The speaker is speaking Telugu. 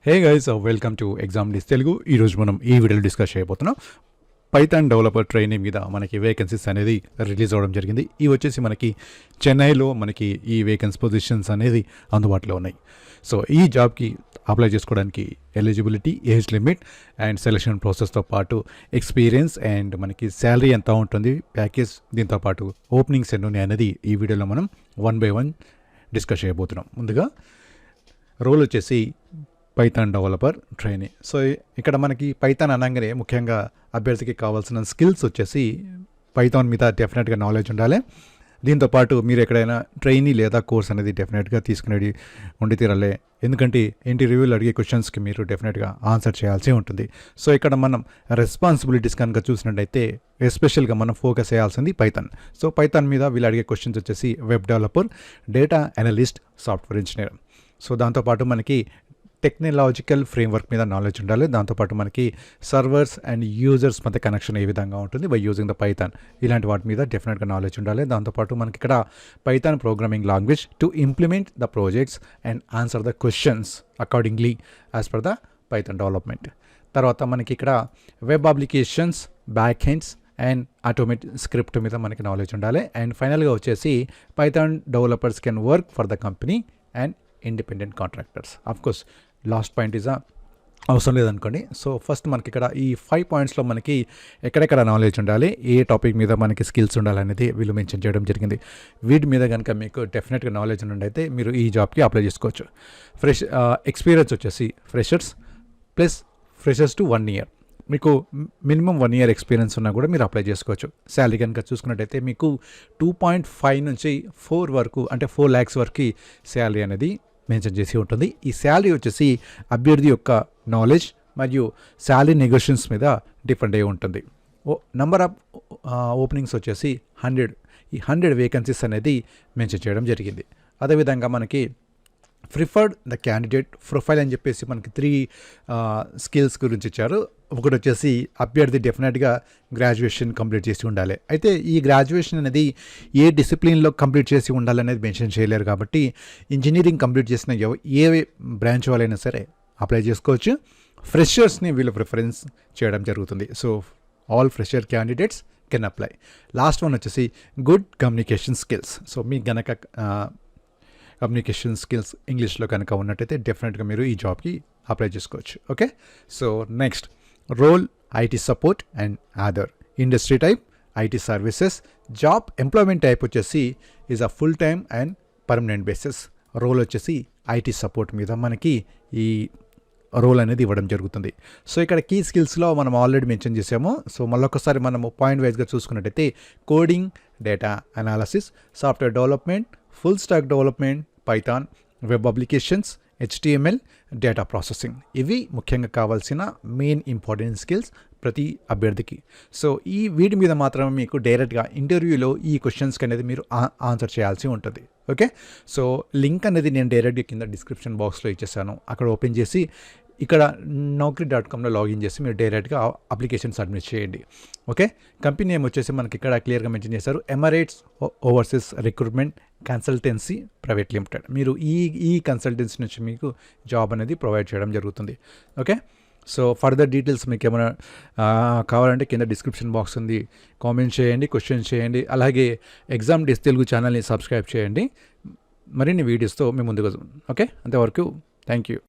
Hey guys, welcome to Examdays Telugu. ఈరోజు మనం ఈ వీడియోలో డిస్కస్ చేయబోతున్నాం. పైథాన్ డెవలపర్ ట్రైనింగ్ మీద మనకి వేకెన్సీస్ అనేది రిలీజ్ అవ్వడం జరిగింది. ఇవి వచ్చేసి మనకి చెన్నైలో మనకి ఈ వేకెన్సీ పొజిషన్స్ అనేది అందుబాటులో ఉన్నాయి. సో ఈ జాబ్కి అప్లై చేసుకోవడానికి eligibility, age limit and selection ప్రాసెస్తో పాటు ఎక్స్పీరియన్స్ అండ్ మనకి శాలరీ ఎంత ఉంటుంది, ప్యాకేజ్, దీంతోపాటు ఓపెనింగ్స్ ఎన్ని ఉన్నాయి అనేది ఈ వీడియోలో మనం 1 by 1 డిస్కస్ చేయబోతున్నాం. ముందుగా రోల్ వచ్చేసి పైథాన్ డెవలపర్ ట్రైనీ. సో ఇక్కడ మనకి పైథాన్ అనగానే ముఖ్యంగా అభ్యర్థికి కావాల్సిన స్కిల్స్ వచ్చేసి పైథాన్ మీద డెఫినెట్గా నాలెడ్జ్ ఉండాలి. దీంతోపాటు మీరు ఎక్కడైనా ట్రైనీ లేదా కోర్స్ అనేది డెఫినెట్గా తీసుకునేది ఉండి తీరాలి. ఎందుకంటే ఇంటర్వ్యూలు అడిగే క్వశ్చన్స్కి మీరు డెఫినెట్గా ఆన్సర్ చేయాల్సి ఉంటుంది. సో ఇక్కడ మనం రెస్పాన్సిబిలిటీస్ కనుక చూసినట్టయితే ఎస్పెషల్గా మనం ఫోకస్ చేయాల్సింది పైథాన్. సో పైథాన్ మీద వీళ్ళు అడిగే క్వశ్చన్స్ వచ్చేసి web developer, data analyst, software engineer. So దాంతోపాటు మనకి టెక్నాలజికల్ ఫ్రేమ్వర్క్ మీద నాలెడ్జ్ ఉండాలి. దాంతోపాటు మనకి సర్వర్స్ అండ్ యూజర్స్ మధ్య కనెక్షన్ ఏ విధంగా ఉంటుంది బై యూజింగ్ ద పైథాన్, ఇలాంటి వాటి మీద డెఫినెట్గా నాలెడ్జ్ ఉండాలి. దాంతోపాటు మనకి ఇక్కడ Python programming language to implement the projects and answer the questions accordingly as per the Python development. తర్వాత మనకి ఇక్కడ web applications, back ends and automatic script మీద మనకి నాలెడ్జ్ ఉండాలి. అండ్ ఫైనల్గా వచ్చేసి Python developers can work for the company and independent contractors. Of course last point is అవసరం లేదనుకోండి. సో ఫస్ట్ మనకి ఇక్కడ ఈ 5 పాయింట్స్లో మనకి ఎక్కడెక్కడ నాలెడ్జ్ ఉండాలి, ఏ టాపిక్ మీద మనకి స్కిల్స్ ఉండాలనేది వీళ్ళు మెన్షన్ చేయడం జరిగింది. వీటి మీద కనుక మీకు డెఫినెట్గా నాలెడ్జ్ ఉన్నట్టయితే మీరు ఈ జాబ్కి అప్లై చేసుకోవచ్చు. ఎక్స్పీరియన్స్ వచ్చేసి ఫ్రెషర్స్ టు 1 year, మీకు మినిమం 1 year ఎక్స్పీరియన్స్ ఉన్నా కూడా మీరు అప్లై చేసుకోవచ్చు. శాలరీ కనుక చూసుకున్నట్టయితే మీకు 2.5 నుంచి 4 వరకు, అంటే 4 lakhs వరకు శాలరీ అనేది మెన్షన్ చేసి ఉంటుంది. ఈ శాలరీ వచ్చేసి అభ్యర్థి యొక్క నాలెడ్జ్ మరియు శాలరీ నెగోషియేషన్స్ మీద డిపెండ్ అయి ఉంటుంది. నంబర్ ఆఫ్ ఓపెనింగ్స్ వచ్చేసి 100. ఈ 100 వేకెన్సీస్ అనేది మెన్షన్ చేయడం జరిగింది. అదేవిధంగా మనకి ప్రిఫర్డ్ ద క్యాండిడేట్ ప్రొఫైల్ అని చెప్పేసి మనకి 3 స్కిల్స్ గురించి ఇచ్చారు. ఒకటి వచ్చేసి అభ్యర్థి డెఫినెట్గా గ్రాడ్యుయేషన్ కంప్లీట్ చేసి ఉండాలి. అయితే ఈ గ్రాడ్యుయేషన్ అనేది ఏ డిసిప్లిన్లో కంప్లీట్ చేసి ఉండాలనేది మెన్షన్ చేయలేరు కాబట్టి ఇంజనీరింగ్ కంప్లీట్ చేసిన ఏ బ్రాంచ్ వాళ్ళైనా సరే అప్లై చేసుకోవచ్చు. ఫ్రెషర్స్ని వీళ్ళు ప్రిఫరెన్స్ చేయడం జరుగుతుంది. So all fresher candidates can apply. Last one వచ్చేసి గుడ్ కమ్యూనికేషన్ స్కిల్స్. సో మీకు గనక కమ్యూనికేషన్ స్కిల్స్ ఇంగ్లీష్లో కనుక ఉన్నట్టయితే డెఫినెట్గా మీరు ఈ జాబ్కి అప్లై చేసుకోవచ్చు. Okay, so next role IT support and other. Industry type IT services. Job employment type వచ్చేసి is a full time and permanent basis. Role వచ్చేసి ఐటీ సపోర్ట్ మీద మనకి ఈ రోల్ అనేది ఇవ్వడం జరుగుతుంది. సో ఇక్కడ కీ స్కిల్స్లో మనం ఆల్రెడీ మెన్షన్ చేసాము. సో మళ్ళొకసారి మనము పాయింట్ వైజ్గా చూసుకున్నట్టయితే coding, data analysis, software development, full stack development, Python, web applications, HTML, data processing. ఇవి ముఖ్యంగా కావాల్సిన మెయిన్ ఇంపార్టెంట్ స్కిల్స్ ప్రతి అభ్యర్థికి. సో వీటి మీద మాత్రమే మీకు డైరెక్ట్గా ఇంటర్వ్యూలో ఈ క్వశ్చన్స్కి అనేది మీరు ఆన్సర్ చేయాల్సి ఉంటుంది. ఓకే, సో లింక్ అనేది నేను డైరెక్ట్గా కింద డిస్క్రిప్షన్ బాక్స్లో ఇచ్చేసాను. అక్కడ ఓపెన్ చేసి ఇక్కడ naukri.comలో లాగిన్ చేసి మీరు డైరెక్ట్గా అప్లికేషన్ సబ్మిట్ చేయండి. ఓకే, కంపెనీ నేమ్ వచ్చేసి మనకి ఇక్కడ క్లియర్గా మెన్షన్ చేశారు, Emirates overseas recruitment consultancy private limited. మీరు ఈ కన్సల్టెన్సీ నుంచి మీకు జాబ్ అనేది ప్రొవైడ్ చేయడం జరుగుతుంది. ఓకే, సో ఫర్దర్ డీటెయిల్స్ మీకు ఏమైనా కావాలంటే కింద డిస్క్రిప్షన్ బాక్స్ ఉంది, కామెంట్ చేయండి, క్వశ్చన్ చేయండి. అలాగే Examdays తెలుగు ఛానల్ని సబ్స్క్రైబ్ చేయండి. మరిన్ని వీడియోస్తో మేము ముందుకు. ఓకే, అంతవరకు థ్యాంక్ యూ.